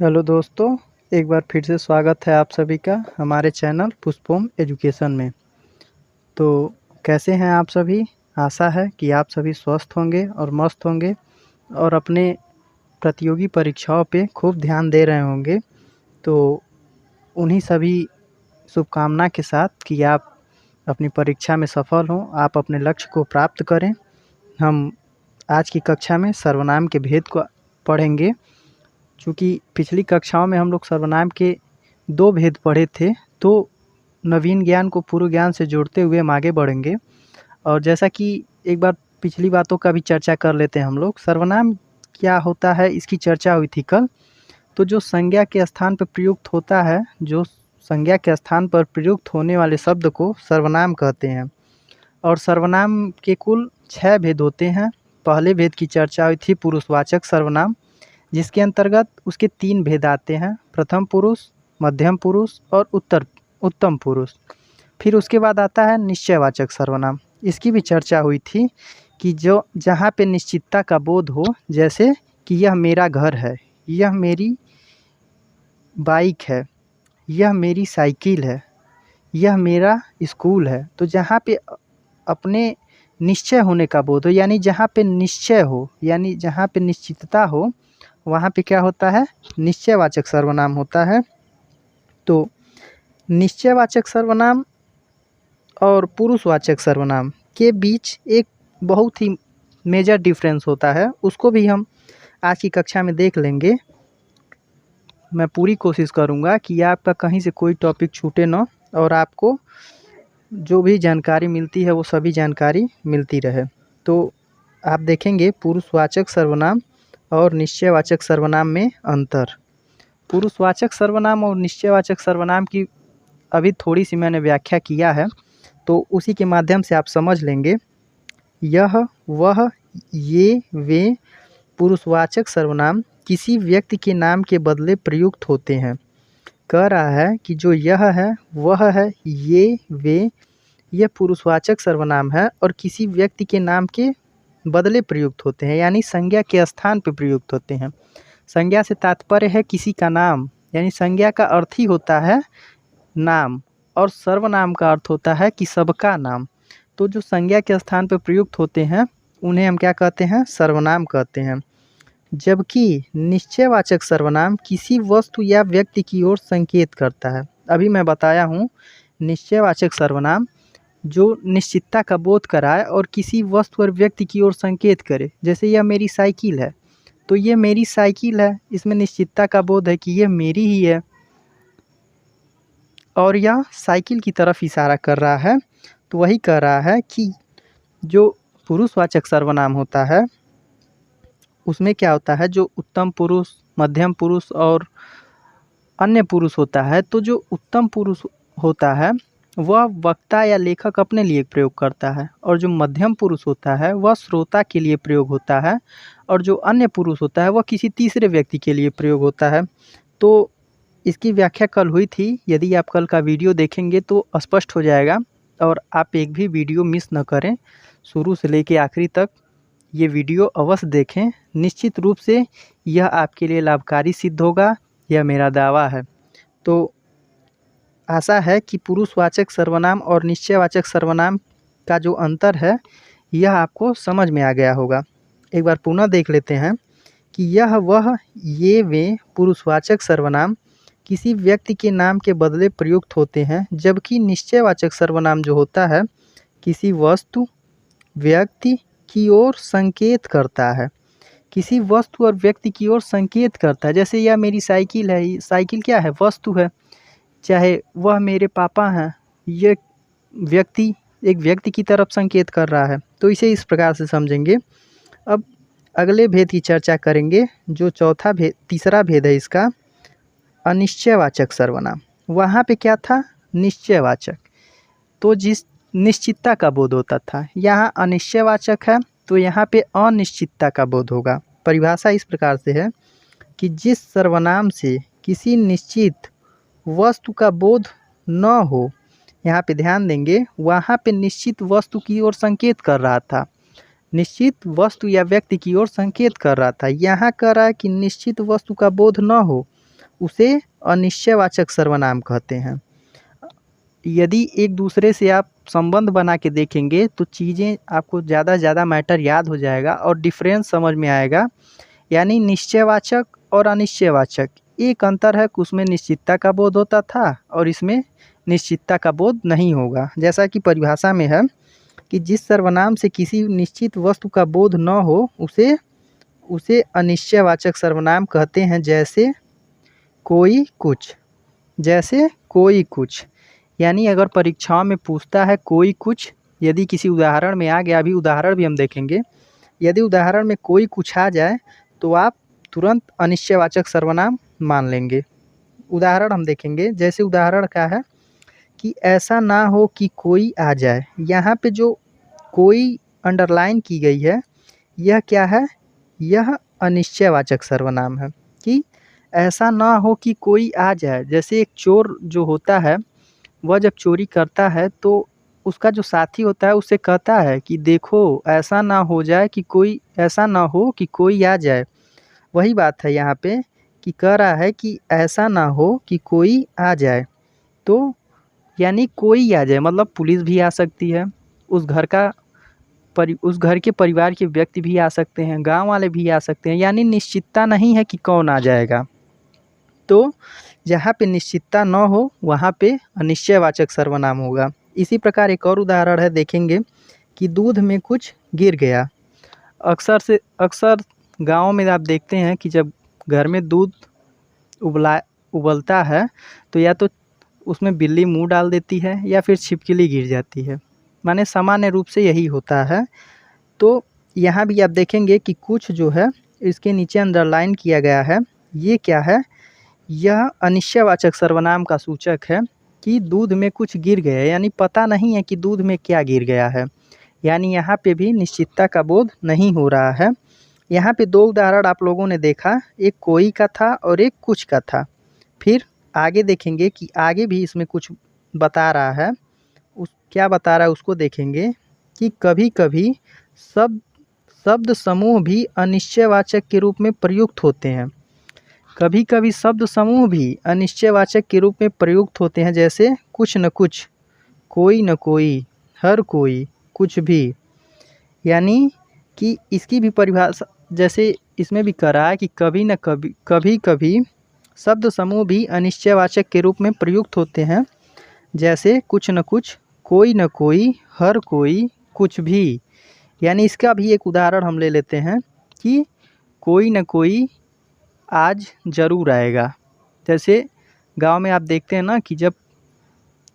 Hello दोस्तों, एक बार फिर से स्वागत है आप सभी का हमारे चैनल पुष्पोम एजुकेशन में। तो कैसे हैं आप सभी? आशा है कि आप सभी स्वस्थ होंगे और मस्त होंगे और अपने प्रतियोगी परीक्षाओं पे खूब ध्यान दे रहे होंगे। तो उन्हीं सभी शुभकामना के साथ कि आप अपनी परीक्षा में सफल हों, आप अपने लक्ष्य को प्राप्त करें। हम आज की कक्षा में सर्वनाम के भेद को पढ़ेंगे। चूँकि पिछली कक्षाओं में हम लोग सर्वनाम के 2 भेद पढ़े थे, तो नवीन ज्ञान को पूर्व ज्ञान से जोड़ते हुए हम आगे बढ़ेंगे। और जैसा कि एक बार पिछली बातों का भी चर्चा कर लेते हैं हम लोग। सर्वनाम क्या होता है, इसकी चर्चा हुई थी कल। तो जो संज्ञा के स्थान पर प्रयुक्त होता है, जो संज्ञा के स्थान पर प्रयुक्त होने वाले शब्द को सर्वनाम कहते हैं। और सर्वनाम के कुल 6 भेद होते हैं। पहले भेद की चर्चा हुई थी पुरुषवाचक सर्वनाम, जिसके अंतर्गत उसके 3 भेद आते हैं: प्रथम पुरुष, मध्यम पुरुष और उत्तम पुरुष। फिर उसके बाद आता है निश्चयवाचक सर्वनाम। इसकी भी चर्चा हुई थी कि जो जहाँ पे निश्चितता का बोध हो, जैसे कि यह मेरा घर है, यह मेरी बाइक है, यह मेरी साइकिल है, यह मेरा स्कूल है। तो जहाँ पे अपने निश्चय होने का बोध हो, यानी जहाँ पे निश्चय हो, यानी जहाँ पे निश्चितता हो, वहाँ पे क्या होता है? निश्चयवाचक सर्वनाम होता है। तो निश्चयवाचक सर्वनाम और पुरुषवाचक सर्वनाम के बीच एक बहुत ही मेजर डिफरेंस होता है, उसको भी हम आज की कक्षा में देख लेंगे। मैं पूरी कोशिश करूँगा कि आपका कहीं से कोई टॉपिक छूटे ना और आपको जो भी जानकारी मिलती है वो सभी जानकारी मिलती रहे। तो आप देखेंगे पुरुषवाचक सर्वनाम और निश्चयवाचक सर्वनाम में अंतर। पुरुषवाचक सर्वनाम और निश्चयवाचक सर्वनाम की अभी थोड़ी सी मैंने व्याख्या किया है, तो उसी के माध्यम से आप समझ लेंगे। यह, वह, ये, वे पुरुषवाचक सर्वनाम किसी व्यक्ति के नाम के बदले प्रयुक्त होते हैं। कह रहा है कि जो यह है, वह है, ये, वे, यह पुरुषवाचक सर्वनाम है और किसी व्यक्ति के नाम के बदले प्रयुक्त होते हैं, यानी संज्ञा के स्थान पर प्रयुक्त होते हैं। संज्ञा से तात्पर्य है किसी का नाम, यानी संज्ञा का अर्थ ही होता है नाम, और सर्वनाम का अर्थ होता है कि सबका नाम। तो जो संज्ञा के स्थान पर प्रयुक्त होते हैं उन्हें हम क्या कहते हैं? सर्वनाम कहते हैं। जबकि निश्चयवाचक सर्वनाम किसी वस्तु या व्यक्ति की ओर संकेत करता है। अभी मैं बताया हूँ, निश्चयवाचक सर्वनाम जो निश्चितता का बोध कराए और किसी वस्तु और व्यक्ति की ओर संकेत करे। जैसे यह मेरी साइकिल है, तो ये मेरी साइकिल है, इसमें निश्चितता का बोध है कि यह मेरी ही है और यह साइकिल की तरफ इशारा कर रहा है। तो वही कह रहा है कि जो पुरुषवाचक सर्वनाम होता है उसमें क्या होता है, जो उत्तम पुरुष, मध्यम पुरुष और अन्य पुरुष होता है, तो जो उत्तम पुरुष होता है वह वक्ता या लेखक अपने लिए प्रयोग करता है, और जो मध्यम पुरुष होता है वह श्रोता के लिए प्रयोग होता है, और जो अन्य पुरुष होता है वह किसी तीसरे व्यक्ति के लिए प्रयोग होता है। तो इसकी व्याख्या कल हुई थी, यदि आप कल का वीडियो देखेंगे तो स्पष्ट हो जाएगा। और आप एक भी वीडियो मिस न करें, शुरू से लेकर आखिरी तक ये वीडियो अवश्य देखें। निश्चित रूप से यह आपके लिए लाभकारी सिद्ध होगा, यह मेरा दावा है। तो आशा है कि पुरुषवाचक सर्वनाम और निश्चयवाचक सर्वनाम का जो अंतर है यह आपको समझ में आ गया होगा। एक बार पुनः देख लेते हैं कि यह, वह, ये, वे पुरुषवाचक सर्वनाम किसी व्यक्ति के नाम के बदले प्रयुक्त होते हैं, जबकि निश्चयवाचक सर्वनाम जो होता है किसी वस्तु, व्यक्ति की ओर संकेत करता है। किसी वस्तु और व्यक्ति की ओर संकेत करता है। जैसे यह मेरी साइकिल है, ये साइकिल क्या है? वस्तु है। चाहे वह मेरे पापा हैं, ये व्यक्ति एक व्यक्ति की तरफ संकेत कर रहा है। तो इसे इस प्रकार से समझेंगे। अब अगले भेद की चर्चा करेंगे, जो तीसरा भेद है इसका, अनिश्चयवाचक सर्वनाम। वहाँ पे क्या था? निश्चयवाचक, तो जिस निश्चितता का बोध होता था, यहाँ अनिश्चयवाचक है तो यहाँ पे अनिश्चितता का बोध होगा। परिभाषा इस प्रकार से है कि जिस सर्वनाम से किसी निश्चित वस्तु का बोध न हो, यहाँ पे ध्यान देंगे, वहाँ पे निश्चित वस्तु की ओर संकेत कर रहा था, निश्चित वस्तु या व्यक्ति की ओर संकेत कर रहा था। यहाँ कह रहा है कि निश्चित वस्तु का बोध न हो, उसे अनिश्चयवाचक सर्वनाम कहते हैं। यदि एक दूसरे से आप संबंध बना के देखेंगे तो चीज़ें आपको ज़्यादा से ज़्यादा मैटर याद हो जाएगा और डिफरेंस समझ में आएगा। यानी निश्चयवाचक और अनिश्चयवाचक, एक अंतर है कि उसमें निश्चितता का बोध होता था और इसमें निश्चितता का बोध नहीं होगा। जैसा कि परिभाषा में है कि जिस सर्वनाम से किसी निश्चित वस्तु का बोध न हो उसे उसे अनिश्चयवाचक सर्वनाम कहते हैं। जैसे कोई कुछ, जैसे कोई कुछ, यानी अगर परीक्षाओं में पूछता है कोई कुछ, यदि किसी उदाहरण में आ गया, अभी उदाहरण भी हम देखेंगे, यदि उदाहरण में कोई कुछ आ जाए तो आप तुरंत अनिश्चयवाचक सर्वनाम मान लेंगे। उदाहरण हम देखेंगे, जैसे उदाहरण क्या है कि ऐसा ना हो कि कोई आ जाए। यहाँ पे जो कोई अंडरलाइन की गई है यह क्या है, यह अनिश्चयवाचक सर्वनाम है कि ऐसा ना हो कि कोई आ जाए। जैसे एक चोर जो होता है वह जब चोरी करता है तो उसका जो साथी होता है उससे कहता है कि देखो ऐसा ना हो जाए कि कोई, ऐसा ना हो कि कोई आ जाए। वही बात है यहाँ पे कि कह रहा है कि ऐसा ना हो कि कोई आ जाए। तो यानी कोई आ जाए मतलब पुलिस भी आ सकती है, उस घर के परिवार के व्यक्ति भी आ सकते हैं, गांव वाले भी आ सकते हैं, यानी निश्चितता नहीं है कि कौन आ जाएगा। तो जहाँ पे निश्चितता न हो वहाँ पे अनिश्चयवाचक सर्वनाम होगा। इसी प्रकार एक और उदाहरण है, देखेंगे कि दूध में कुछ गिर गया। अक्सर गाँव में आप देखते हैं कि जब घर में दूध उबलता है तो या तो उसमें बिल्ली मुंह डाल देती है या फिर छिपकली गिर जाती है, माने सामान्य रूप से यही होता है। तो यहाँ भी आप देखेंगे कि कुछ जो है इसके नीचे अंडरलाइन किया गया है, ये क्या है, यह अनिश्चयवाचक सर्वनाम का सूचक है कि दूध में कुछ गिर गया, यानी पता नहीं है कि दूध में क्या गिर गया है, यानी यहाँ पे भी निश्चितता का बोध नहीं हो रहा है। यहाँ पे दो उदाहरण आप लोगों ने देखा, एक कोई का था और एक कुछ का था। फिर आगे देखेंगे कि आगे भी इसमें कुछ बता रहा है, उस क्या बता रहा है उसको देखेंगे कि कभी कभी शब्द समूह भी अनिश्चयवाचक के रूप में प्रयुक्त होते हैं। कभी कभी शब्द समूह भी अनिश्चयवाचक के रूप में प्रयुक्त होते हैं, जैसे कुछ न कुछ, कोई न कोई, हर कोई, कुछ भी। यानी कि इसकी भी परिभाषा जैसे इसमें भी कह रहा है कि कभी कभी शब्द समूह भी अनिश्चयवाचक के रूप में प्रयुक्त होते हैं, जैसे कुछ न कुछ, कोई न कोई, हर कोई, कुछ भी। यानी इसका भी एक उदाहरण हम ले लेते हैं कि कोई न कोई आज ज़रूर आएगा। जैसे गांव में आप देखते हैं ना कि जब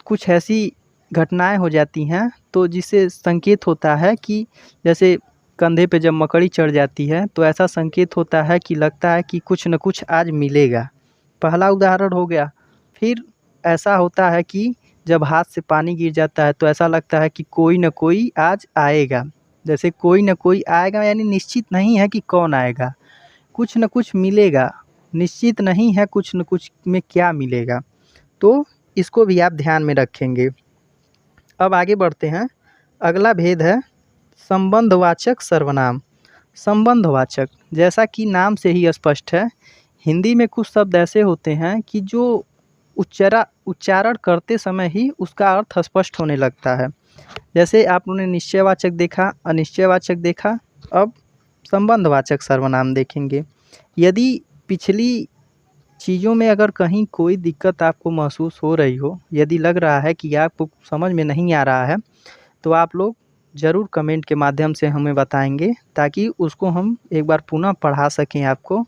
कुछ ऐसी घटनाएं हो जाती हैं तो जिससे संकेत होता है कि जैसे कंधे पे जब मकड़ी चढ़ जाती है तो ऐसा संकेत होता है कि लगता है कि कुछ न कुछ आज मिलेगा। पहला उदाहरण हो गया। फिर ऐसा होता है कि जब हाथ से पानी गिर जाता है तो ऐसा लगता है कि कोई न कोई आज आएगा। जैसे कोई न कोई आएगा यानी निश्चित नहीं है कि कौन आएगा, कुछ न कुछ मिलेगा, निश्चित नहीं है कुछ न कुछ में क्या मिलेगा। तो इसको भी आप ध्यान में रखेंगे। अब आगे बढ़ते हैं। अगला भेद है संबंधवाचक सर्वनाम। संबंधवाचक, जैसा कि नाम से ही स्पष्ट है, हिंदी में कुछ शब्द ऐसे होते हैं कि जो उच्चारण करते समय ही उसका अर्थ स्पष्ट होने लगता है। जैसे आपने निश्चयवाचक देखा, अनिश्चयवाचक देखा, अब संबंधवाचक सर्वनाम देखेंगे। यदि पिछली चीज़ों में अगर कहीं कोई दिक्कत आपको महसूस हो रही हो, यदि लग रहा है कि आपको समझ में नहीं आ रहा है, तो आप लोग ज़रूर कमेंट के माध्यम से हमें बताएंगे ताकि उसको हम एक बार पुनः पढ़ा सकें आपको।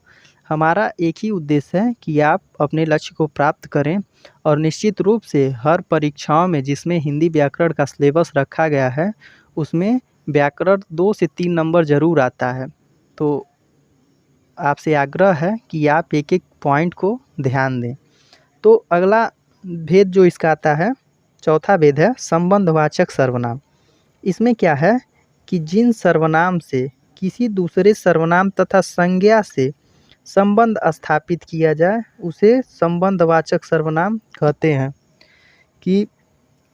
हमारा एक ही उद्देश्य है कि आप अपने लक्ष्य को प्राप्त करें और निश्चित रूप से हर परीक्षाओं में जिसमें हिंदी व्याकरण का सिलेबस रखा गया है उसमें व्याकरण 2 से 3 नंबर ज़रूर आता है। तो आपसे आग्रह है कि आप एक एक पॉइंट को ध्यान दें। तो अगला भेद जो इसका आता है, चौथा भेद है संबंधवाचक सर्वनाम। इसमें क्या है कि जिन सर्वनाम से किसी दूसरे सर्वनाम तथा संज्ञा से संबंध स्थापित किया जाए उसे संबंधवाचक सर्वनाम कहते हैं। कि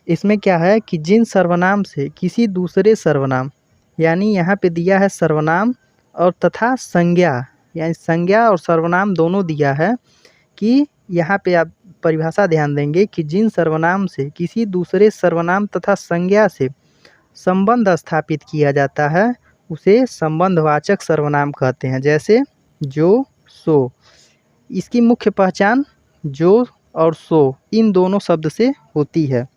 इसमें क्या है कि जिन सर्वनाम से किसी दूसरे सर्वनाम, यानी यहाँ पे दिया है सर्वनाम और तथा संज्ञा, यानी संज्ञा और सर्वनाम दोनों दिया है कि यहाँ पे आप परिभाषा ध्यान देंगे कि जिन सर्वनाम से किसी दूसरे सर्वनाम तथा संज्ञा से संबंध स्थापित किया जाता है उसे संबंधवाचक सर्वनाम कहते हैं। जैसे जो, सो। इसकी मुख्य पहचान जो और सो इन दोनों शब्द से होती है।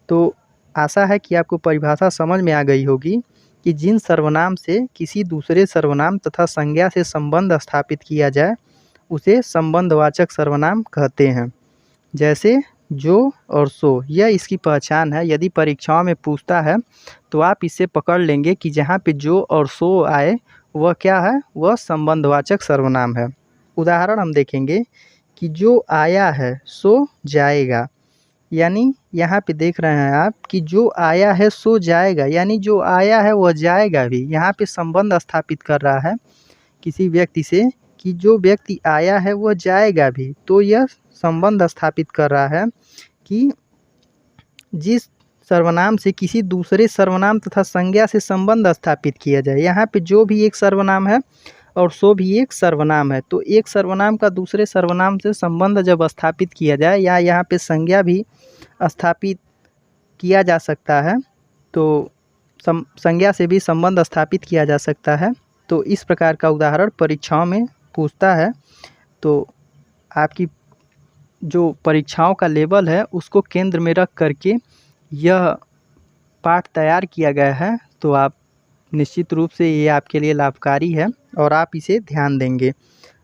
तो आशा है कि आपको परिभाषा समझ में आ गई होगी कि जिन सर्वनाम से किसी दूसरे सर्वनाम तथा संज्ञा से संबंध स्थापित किया जाए उसे संबंधवाचक सर्वनाम कहते हैं। जैसे जो और सो, यह इसकी पहचान है। यदि परीक्षाओं में पूछता है तो आप इसे पकड़ लेंगे कि जहाँ पे जो और सो आए वह क्या है, वह संबंधवाचक सर्वनाम है। उदाहरण हम देखेंगे कि जो आया है सो जाएगा, यानी यहाँ पे देख रहे हैं आप कि जो आया है सो जाएगा, यानी जो आया है वह जाएगा भी। यहाँ पे संबंध स्थापित कर रहा है किसी व्यक्ति से कि जो व्यक्ति आया है वह जाएगा भी। तो यह संबंध स्थापित कर रहा है कि जिस सर्वनाम से किसी दूसरे सर्वनाम तथा संज्ञा से संबंध स्थापित किया जाए। यहाँ पे जो भी एक सर्वनाम है और सो भी एक सर्वनाम है। तो एक सर्वनाम का दूसरे सर्वनाम से संबंध जब स्थापित किया जाए या यहाँ पे संज्ञा भी स्थापित किया जा सकता है तो संज्ञा से भी संबंध स्थापित किया जा सकता है। तो इस प्रकार का उदाहरण परीक्षाओं में पूछता है। तो आपकी जो परीक्षाओं का लेवल है उसको केंद्र में रख करके यह पाठ तैयार किया गया है। तो आप निश्चित रूप से ये आपके लिए लाभकारी है और आप इसे ध्यान देंगे।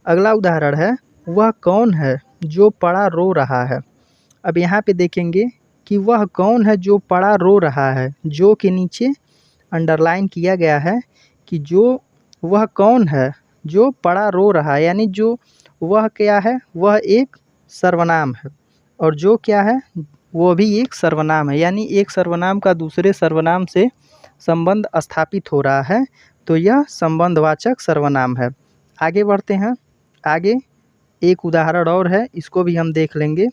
अगला उदाहरण है, वह कौन है जो पड़ा रो रहा है। अब यहाँ पे देखेंगे कि वह कौन है जो पड़ा रो रहा है। जो के नीचे अंडरलाइन किया गया है कि जो वह कौन है जो पड़ा रो रहा है, यानी जो वह क्या है, वह एक सर्वनाम है और जो क्या है वो भी एक सर्वनाम है। यानी एक सर्वनाम का दूसरे सर्वनाम से संबंध स्थापित हो रहा है तो यह संबंधवाचक सर्वनाम है। आगे बढ़ते हैं। आगे एक उदाहरण और है, इसको भी हम देख लेंगे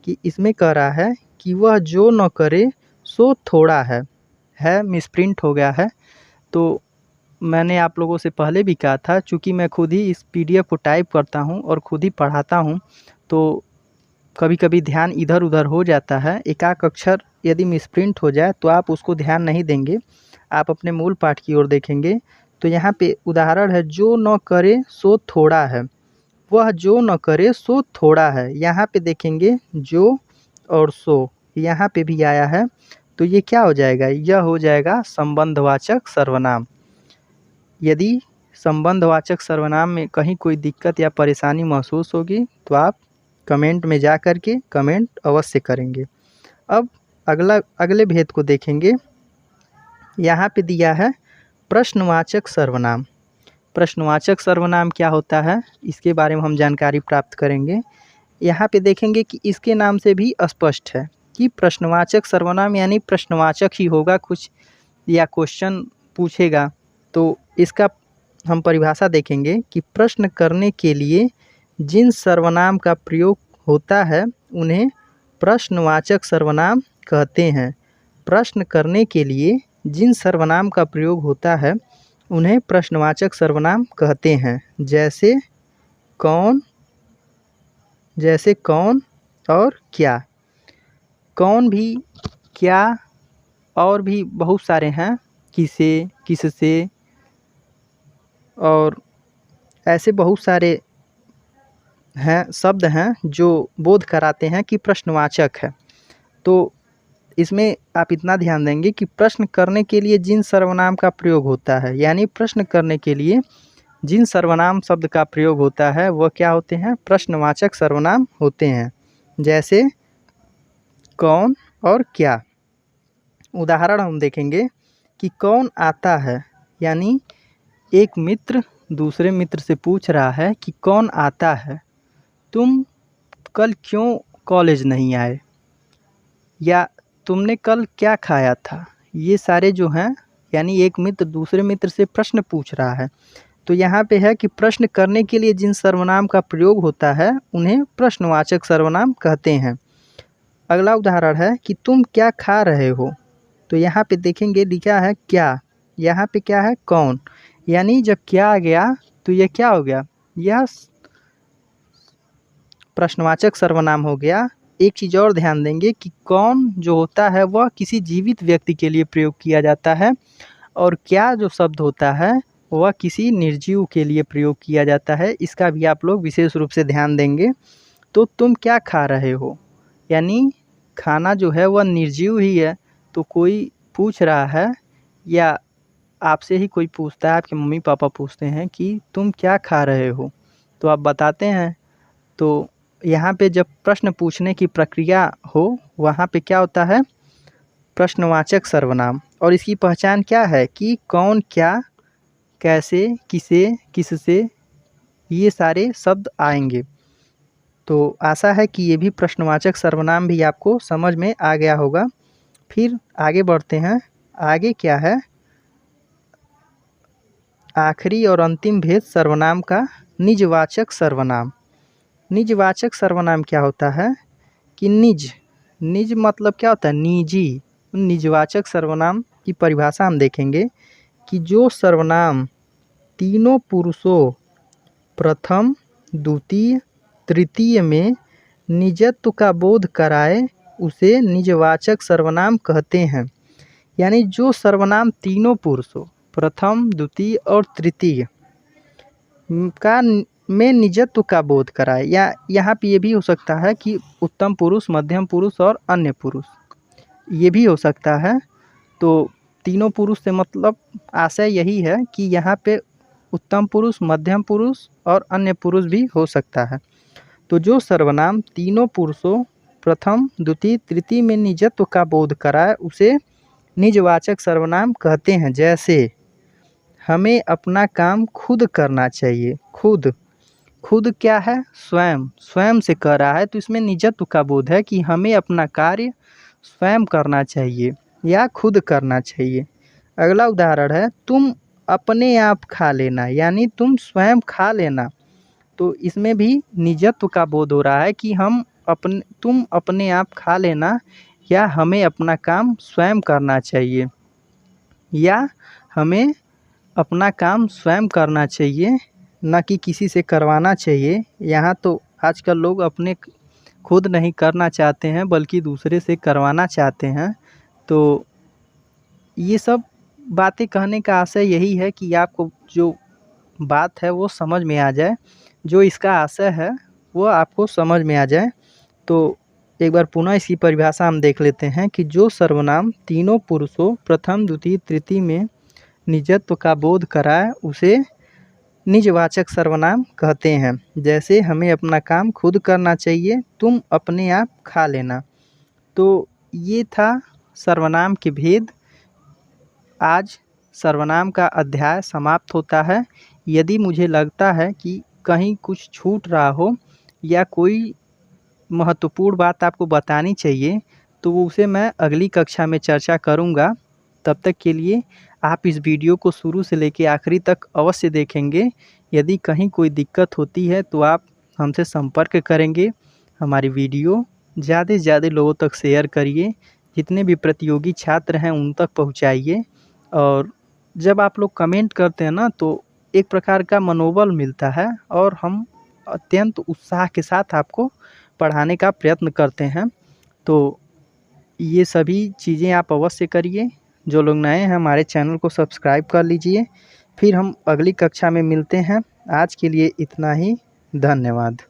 कि इसमें कह रहा है कि वह जो न करे सो थोड़ा है मिसप्रिंट हो गया है। तो मैंने आप लोगों से पहले भी कहा था, चूँकि मैं खुद ही इस पीडीएफ को टाइप करता हूँ और खुद ही पढ़ाता हूँ तो कभी कभी ध्यान इधर उधर हो जाता है। एकाक अक्षर यदि मिसप्रिंट हो जाए तो आप उसको ध्यान नहीं देंगे, आप अपने मूल पाठ की ओर देखेंगे। तो यहाँ पे उदाहरण है, जो न करे सो थोड़ा है। वह जो न करे सो थोड़ा है। यहाँ पे देखेंगे जो और सो यहाँ पे भी आया है तो ये क्या हो जाएगा, यह हो जाएगा संबंधवाचक सर्वनाम। यदि संबंधवाचक सर्वनाम में कहीं कोई दिक्कत या परेशानी महसूस होगी तो आप कमेंट में जा कर के कमेंट अवश्य करेंगे। अब अगले भेद को देखेंगे। यहाँ पे दिया है प्रश्नवाचक सर्वनाम। प्रश्नवाचक सर्वनाम क्या होता है इसके बारे में हम जानकारी प्राप्त करेंगे। यहाँ पे देखेंगे कि इसके नाम से भी स्पष्ट है कि प्रश्नवाचक सर्वनाम यानी प्रश्नवाचक ही होगा कुछ या क्वेश्चन पूछेगा। तो इसका हम परिभाषा देखेंगे कि प्रश्न करने के लिए जिन सर्वनाम का प्रयोग होता है उन्हें प्रश्नवाचक सर्वनाम कहते हैं। प्रश्न करने के लिए जिन सर्वनाम का प्रयोग होता है उन्हें प्रश्नवाचक सर्वनाम कहते हैं। जैसे कौन और क्या। कौन भी, क्या और भी बहुत सारे हैं, किसे, किससे और ऐसे बहुत सारे हैं शब्द हैं जो बोध कराते हैं कि प्रश्नवाचक है। तो इसमें आप इतना ध्यान देंगे कि प्रश्न करने के लिए जिन सर्वनाम का प्रयोग होता है, यानी प्रश्न करने के लिए जिन सर्वनाम शब्द का प्रयोग होता है वह क्या होते हैं, प्रश्नवाचक सर्वनाम होते हैं। जैसे कौन और क्या। उदाहरण हम देखेंगे कि कौन आता है, यानी एक मित्र दूसरे मित्र से पूछ रहा है कि कौन आता है, तुम कल क्यों कॉलेज नहीं आए, या तुमने कल क्या खाया था। ये सारे जो हैं, यानी एक मित्र दूसरे मित्र से प्रश्न पूछ रहा है। तो यहाँ पे है कि प्रश्न करने के लिए जिन सर्वनाम का प्रयोग होता है उन्हें प्रश्नवाचक सर्वनाम कहते हैं। अगला उदाहरण है कि तुम क्या खा रहे हो। तो यहाँ पे देखेंगे लिखा है क्या, यहाँ पे क्या है, कौन। यानी जब क्या आ गया तो यह क्या हो गया, यह प्रश्नवाचक सर्वनाम हो गया। एक चीज़ और ध्यान देंगे कि कौन जो होता है वह किसी जीवित व्यक्ति के लिए प्रयोग किया जाता है और क्या जो शब्द होता है वह किसी निर्जीव के लिए प्रयोग किया जाता है, इसका भी आप लोग विशेष रूप से ध्यान देंगे। तो तुम क्या खा रहे हो, यानी खाना जो है वह निर्जीव ही है। तो कोई पूछ रहा है या आपसे ही कोई पूछता है, आपके मम्मी पापा पूछते हैं कि तुम क्या खा रहे हो, तो आप बताते हैं। तो यहाँ पे जब प्रश्न पूछने की प्रक्रिया हो वहाँ पे क्या होता है, प्रश्नवाचक सर्वनाम। और इसकी पहचान क्या है कि कौन, क्या, कैसे, किसे, किससे, ये सारे शब्द आएंगे। तो आशा है कि ये भी प्रश्नवाचक सर्वनाम भी आपको समझ में आ गया होगा। फिर आगे बढ़ते हैं। आगे क्या है, आखिरी और अंतिम भेद सर्वनाम का निजवाचक सर्वनाम। निजवाचक सर्वनाम क्या होता है कि निज, निज मतलब क्या होता है, निजी। निजवाचक सर्वनाम की परिभाषा हम देखेंगे कि जो सर्वनाम तीनों पुरुषों प्रथम, द्वितीय, तृतीय में निजत्व का बोध कराए उसे निजवाचक सर्वनाम कहते हैं। यानी जो सर्वनाम तीनों पुरुषों प्रथम, द्वितीय और तृतीय का में निजत्व का बोध कराए, या यहाँ पे ये भी हो सकता है कि उत्तम पुरुष, मध्यम पुरुष और अन्य पुरुष, ये भी हो सकता है। तो तीनों पुरुष से मतलब आशय यही है कि यहाँ पे उत्तम पुरुष, मध्यम पुरुष और अन्य पुरुष भी हो सकता है। तो जो सर्वनाम तीनों पुरुषों प्रथम, द्वितीय, तृतीय में निजत्व का बोध कराए उसे निजवाचक सर्वनाम कहते हैं। जैसे हमें अपना काम खुद करना चाहिए। खुद, खुद क्या है, स्वयं, स्वयं से कर रहा है, तो इसमें निजत्व का बोध है कि हमें अपना कार्य स्वयं करना चाहिए या खुद करना चाहिए। अगला उदाहरण है, तुम अपने आप खा लेना, यानी तुम स्वयं खा लेना। तो इसमें भी निजत्व का बोध हो रहा है कि तुम अपने आप खा लेना, या हमें अपना काम स्वयं करना चाहिए, या हमें अपना काम स्वयं करना चाहिए, न कि किसी से करवाना चाहिए। यहाँ तो आजकल लोग अपने खुद नहीं करना चाहते हैं बल्कि दूसरे से करवाना चाहते हैं। तो ये सब बातें कहने का आशय यही है कि आपको जो बात है वो समझ में आ जाए, जो इसका आशय है वो आपको समझ में आ जाए। तो एक बार पुनः इसकी परिभाषा हम देख लेते हैं कि जो सर्वनाम तीनों पुरुषों प्रथम, द्वितीय, तृतीय में निजत्व का बोध कराए उसे निजवाचक सर्वनाम कहते हैं। जैसे हमें अपना काम खुद करना चाहिए, तुम अपने आप खा लेना। तो ये था सर्वनाम के भेद। आज सर्वनाम का अध्याय समाप्त होता है। यदि मुझे लगता है कि कहीं कुछ छूट रहा हो या कोई महत्वपूर्ण बात आपको बतानी चाहिए तो उसे मैं अगली कक्षा में चर्चा करूंगा। तब तक के लिए आप इस वीडियो को शुरू से लेकर आखिरी तक अवश्य देखेंगे। यदि कहीं कोई दिक्कत होती है तो आप हमसे संपर्क करेंगे। हमारी वीडियो ज़्यादा से ज़्यादा लोगों तक शेयर करिए, जितने भी प्रतियोगी छात्र हैं उन तक पहुंचाइए। और जब आप लोग कमेंट करते हैं ना तो एक प्रकार का मनोबल मिलता है और हम अत्यंत उत्साह के साथ आपको पढ़ाने का प्रयत्न करते हैं। तो ये सभी चीज़ें आप अवश्य करिए। जो लोग नए हैं हमारे चैनल को सब्सक्राइब कर लीजिए। फिर हम अगली कक्षा में मिलते हैं। आज के लिए इतना ही। धन्यवाद।